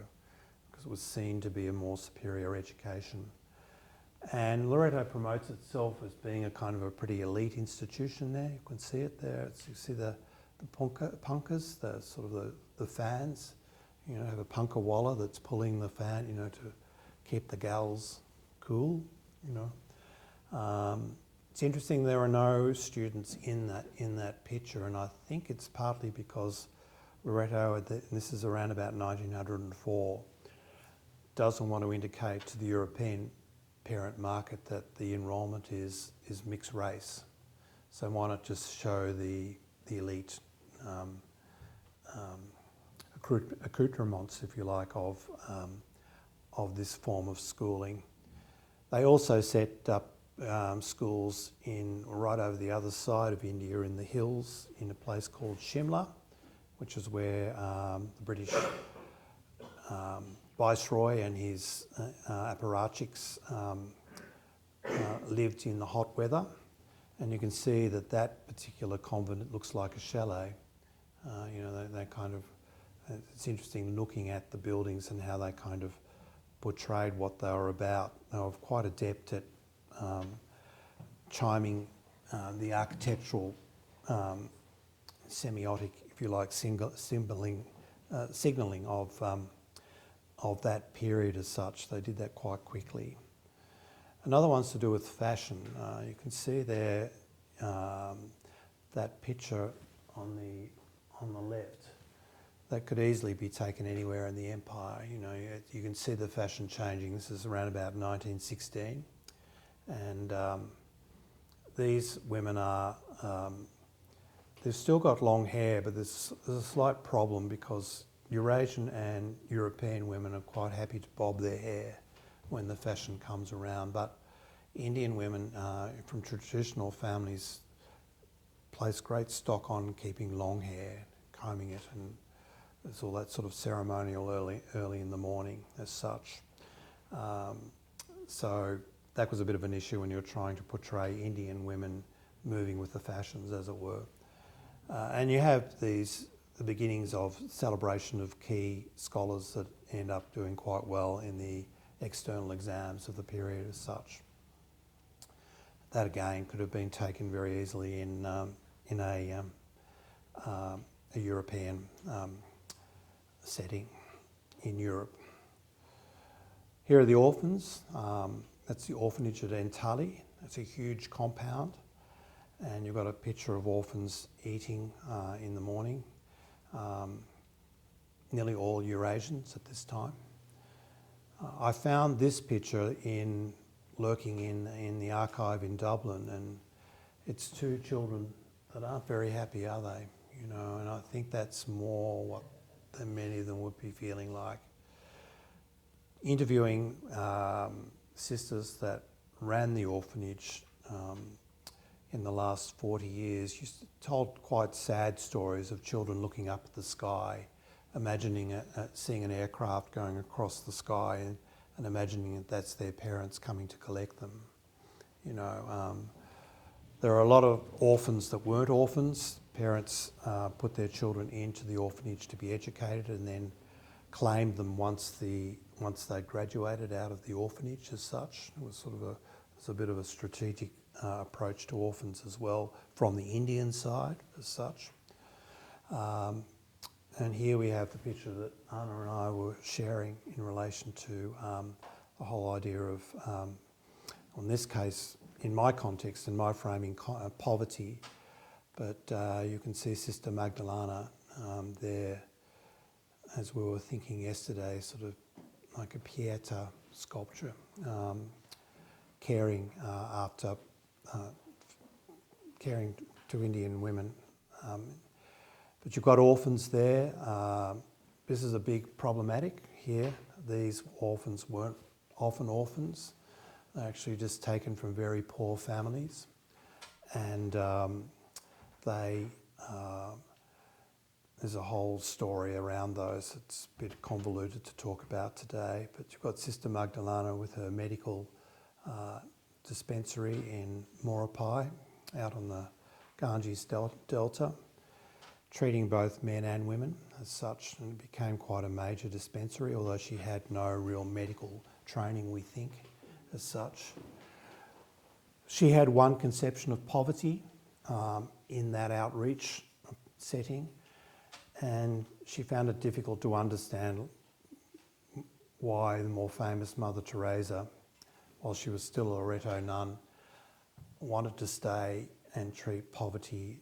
because it was seen to be a more superior education. And Loreto promotes itself as being a kind of a pretty elite institution there. You can see it there. You see the punkahs, the sort of the fans. You know, have a punka walla that's pulling the fan, you know, to keep the gals cool, you know. It's interesting there are no students in that picture, and I think it's partly because Loreto, and this is around about 1904, doesn't want to indicate to the European parent market that the enrolment is mixed race. So why not just show the elite accoutrements, if you like, of this form of schooling. They also set up schools right over the other side of India in the hills in a place called Shimla, which is where the British Viceroy and his apparatchiks lived in the hot weather. And you can see that particular convent looks like a chalet. You know, they kind of, it's interesting looking at the buildings and how they kind of portrayed what they were about. They were quite adept at chiming, the architectural semiotic, if you like, signalling of that period as such. They did that quite quickly. Another one's to do with fashion. You can see there that picture on the left. That could easily be taken anywhere in the empire. You know, you can see the fashion changing. This is around about 1916, and these women are. They've still got long hair, but there's a slight problem because Eurasian and European women are quite happy to bob their hair when the fashion comes around, but Indian women from traditional families place great stock on keeping long hair, combing it, and there's all that sort of ceremonial early in the morning as such. So that was a bit of an issue when you're trying to portray Indian women moving with the fashions, as it were. And you have the beginnings of celebration of key scholars that end up doing quite well in the external exams of the period as such. That again could have been taken very easily in a European setting in Europe. Here are the orphans. That's the orphanage at Ostale. It's a huge compound, and you've got a picture of orphans eating in the morning. Nearly all Eurasians at this time. I found this picture lurking in the archive in Dublin, and it's two children that aren't very happy, are they? You know, and I think that's more what many of them would be feeling like. Interviewing sisters that ran the orphanage in the last 40 years, told quite sad stories of children looking up at the sky, imagining seeing an aircraft going across the sky and imagining that that's their parents coming to collect them. You know, there are a lot of orphans that weren't orphans. Parents put their children into the orphanage to be educated and then claimed them once they graduated out of the orphanage as such. It was a bit of a strategic approach to orphans as well from the Indian side as such. And here we have the picture that Anna and I were sharing in relation to the whole idea of, in this case, in my context, in my framing, poverty. But you can see Sister Magdalena there, as we were thinking yesterday, sort of like a Pieta sculpture, caring to Indian women. But you've got orphans there. This is a big problematic here. These orphans weren't often orphans. They're actually just taken from very poor families. And there's a whole story around those. It's a bit convoluted to talk about today. But you've got Sister Magdalena with her medical dispensary in Moropai, out on the Ganges Delta, treating both men and women as such, and it became quite a major dispensary, although she had no real medical training, we think, as such. She had one conception of poverty in that outreach setting, and she found it difficult to understand why the more famous Mother Teresa, while she was still a Loreto nun, wanted to stay and treat poverty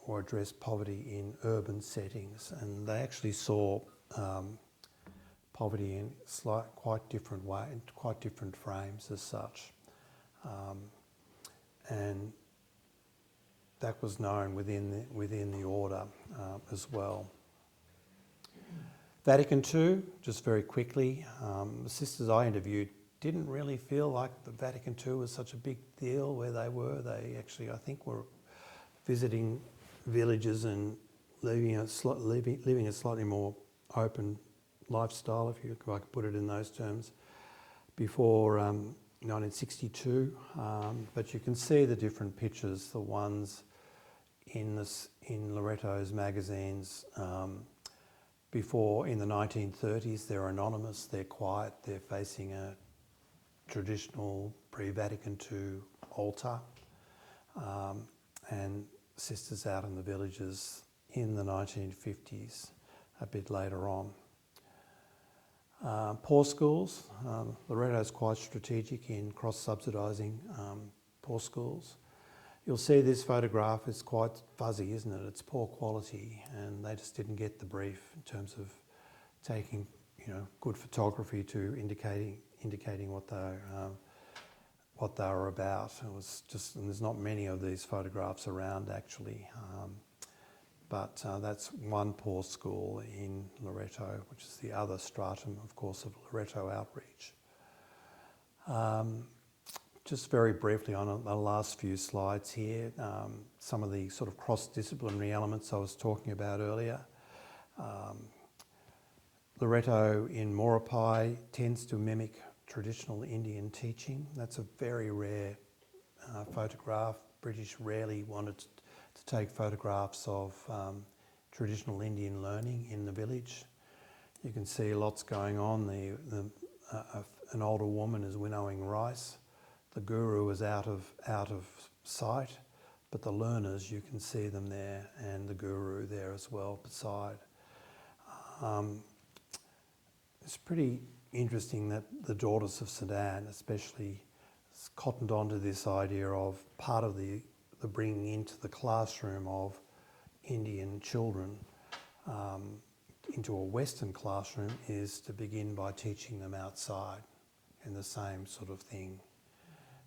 or address poverty in urban settings, and they actually saw poverty in quite different frames as such, and that was known within the order as well. Vatican II, just very quickly, the sisters I interviewed didn't really feel like the Vatican II was such a big deal where they were. They actually, I think, were visiting villages and living a slightly more open lifestyle, if I could put it in those terms, before 1962. But you can see the different pictures, the ones in Loreto's magazines before in the 1930s. They're anonymous, they're quiet, they're facing a traditional pre-Vatican II altar. and sisters out in the villages in the 1950s, a bit later on. Poor schools. Loreto is quite strategic in cross-subsidising poor schools. You'll see this photograph is quite fuzzy, isn't it? It's poor quality, and they just didn't get the brief in terms of taking, good photography to indicating what they were about. It was just, and there's not many of these photographs around actually, but that's one poor school in Loreto, which is the other stratum, of course, of Loreto outreach. Just very briefly on the last few slides here, some of the sort of cross-disciplinary elements I was talking about earlier. Loreto in Maurepai tends to mimic traditional Indian teaching. That's a very rare photograph. British rarely wanted to take photographs of traditional Indian learning in the village. You can see lots going on. An older woman is winnowing rice. The guru is out of sight, but the learners, you can see them there, and the guru there as well beside. It's pretty interesting that the daughters of Sudan especially cottoned onto this idea of part of the bringing into the classroom of Indian children into a Western classroom is to begin by teaching them outside in the same sort of thing.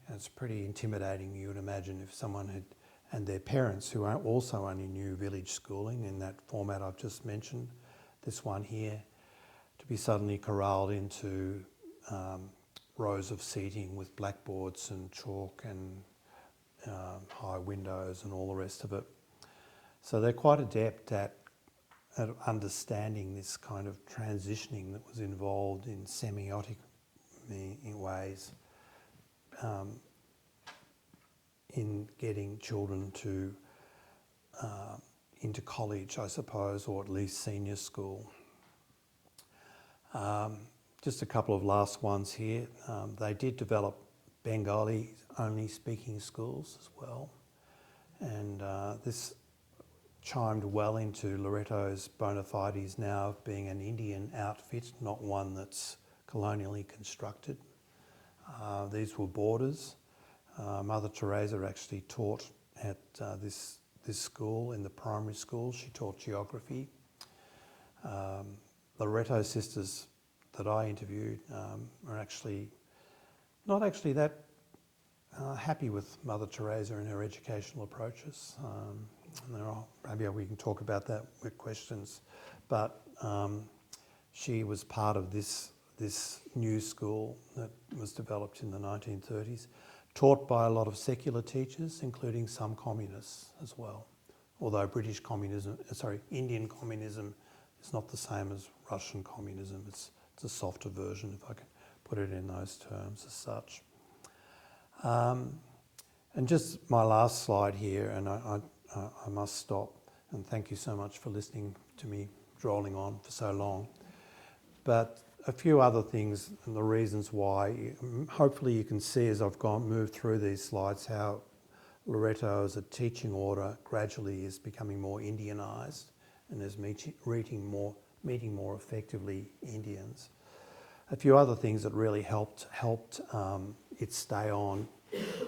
And it's pretty intimidating, you would imagine, if someone had, and their parents who also only knew village schooling in that format I've just mentioned, this one here, to be suddenly corralled into rows of seating with blackboards and chalk and high windows and all the rest of it. So they're quite adept at understanding this kind of transitioning that was involved in semiotic ways in getting children to into college, I suppose, or at least senior school. Just a couple of last ones here. They did develop Bengali-only speaking schools as well, and this chimed well into Loreto's bona fides now of being an Indian outfit, not one that's colonially constructed. These were boarders. Mother Teresa actually taught at this school, in the primary school. She taught geography. The Loreto sisters that I interviewed are actually not actually that happy with Mother Teresa and her educational approaches. Maybe we can talk about that with questions, but she was part of this new school that was developed in the 1930s, taught by a lot of secular teachers, including some communists as well. Although Indian communism is not the same as Russian communism. It's a softer version, if I can put it in those terms as such. And just my last slide here, and I must stop, and thank you so much for listening to me drolling on for so long. But a few other things and the reasons why. Hopefully you can see as I've moved through these slides how Loreto as a teaching order gradually is becoming more Indianised and is meeting more effectively Indians. A few other things that really helped it stay on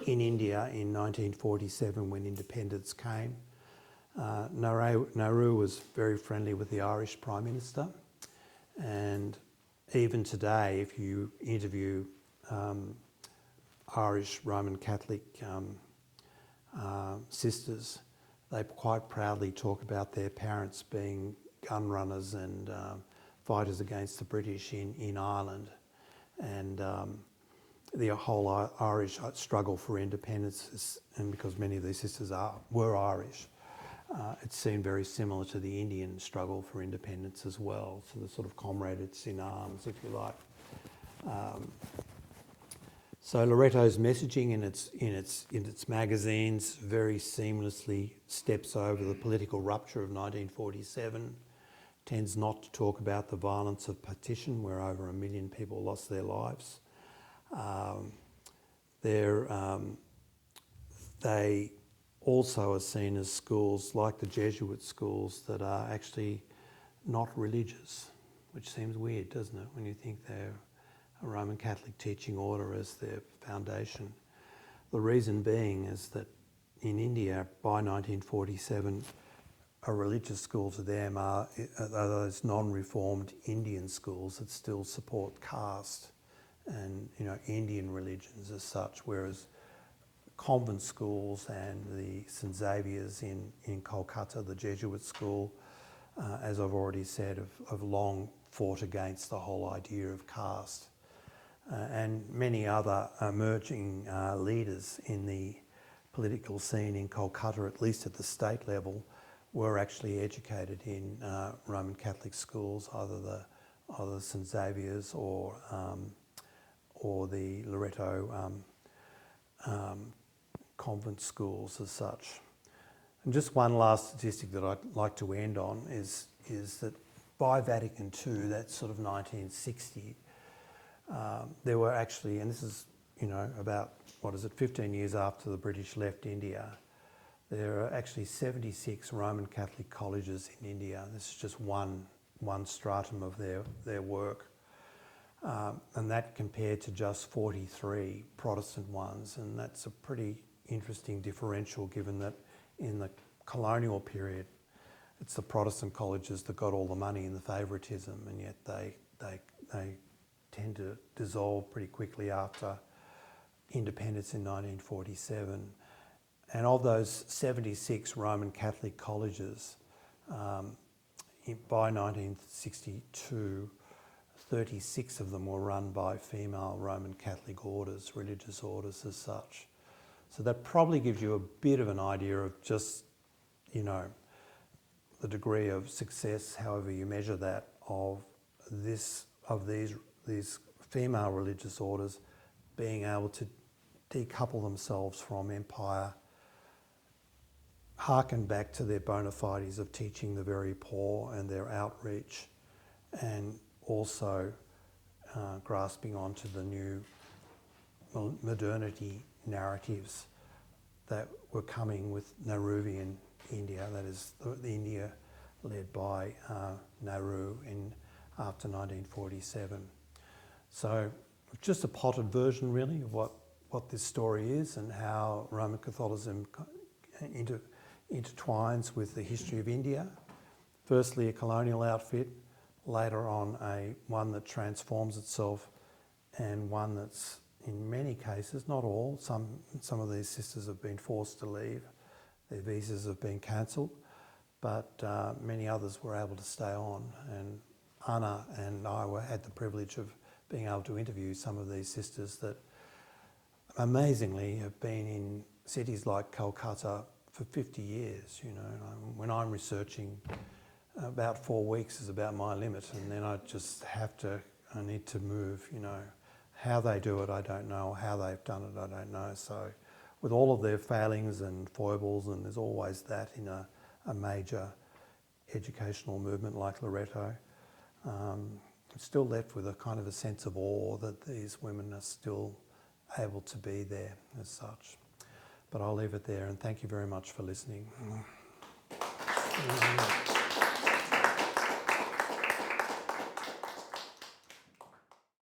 in India in 1947 when independence came. Nehru was very friendly with the Irish Prime Minister, and even today, if you interview Irish Roman Catholic sisters, they quite proudly talk about their parents being gun runners and fighters against the British in Ireland, and the whole Irish struggle for independence, and because many of these sisters were Irish, it's seen very similar to the Indian struggle for independence as well. So the sort of comrades in arms, if you like. So Loreto's messaging in its magazines very seamlessly steps over the political rupture of 1947. Tends not to talk about the violence of partition, where over 1 million people lost their lives. They also are seen as schools like the Jesuit schools that are actually not religious, which seems weird, doesn't it, when you think they're a Roman Catholic teaching order as their foundation. The reason being is that in India, by 1947, a religious school to them are those non-reformed Indian schools that still support caste and, you know, Indian religions as such, whereas convent schools and the St Xavier's in Kolkata, the Jesuit school, as I've already said, have long fought against the whole idea of caste. And many other emerging leaders in the political scene in Kolkata, at least at the state level, were actually educated in Roman Catholic schools, either St Xavier's or the Loreto convent schools as such. And just one last statistic that I'd like to end on is that by Vatican II, that's sort of 1960, there were actually, and this is, you know, about, 15 years after the British left India, there are actually 76 Roman Catholic colleges in India. This is just one stratum of their work. And that compared to just 43 Protestant ones, and that's a pretty interesting differential given that in the colonial period it's the Protestant colleges that got all the money and the favouritism, and yet they tend to dissolve pretty quickly after independence in 1947. And of those 76 Roman Catholic colleges, by 1962, 36 of them were run by female Roman Catholic orders, religious orders as such. So that probably gives you a bit of an idea of just, you know, the degree of success, however you measure that, of these female religious orders being able to decouple themselves from empire, harken back to their bona fides of teaching the very poor and their outreach, and also grasping onto the new modernity narratives that were coming with Nehruvian India, that is the India led by Nehru after 1947. So just a potted version really of what this story is and how Roman Catholicism intertwines with the history of India. Firstly, a colonial outfit, later on one that transforms itself, and one that's, in many cases, not all, some of these sisters have been forced to leave, their visas have been cancelled, but many others were able to stay on. And Anna and I had the privilege of being able to interview some of these sisters that amazingly have been in cities like Calcutta for 50 years, you know. When I'm researching, about 4 weeks is about my limit, and then I need to move, you know. How they do it, I don't know. How they've done it, I don't know. So with all of their failings and foibles, and there's always that in a major educational movement like Loreto, I'm still left with a kind of a sense of awe that these women are still able to be there as such. But I'll leave it there, and thank you very much for listening.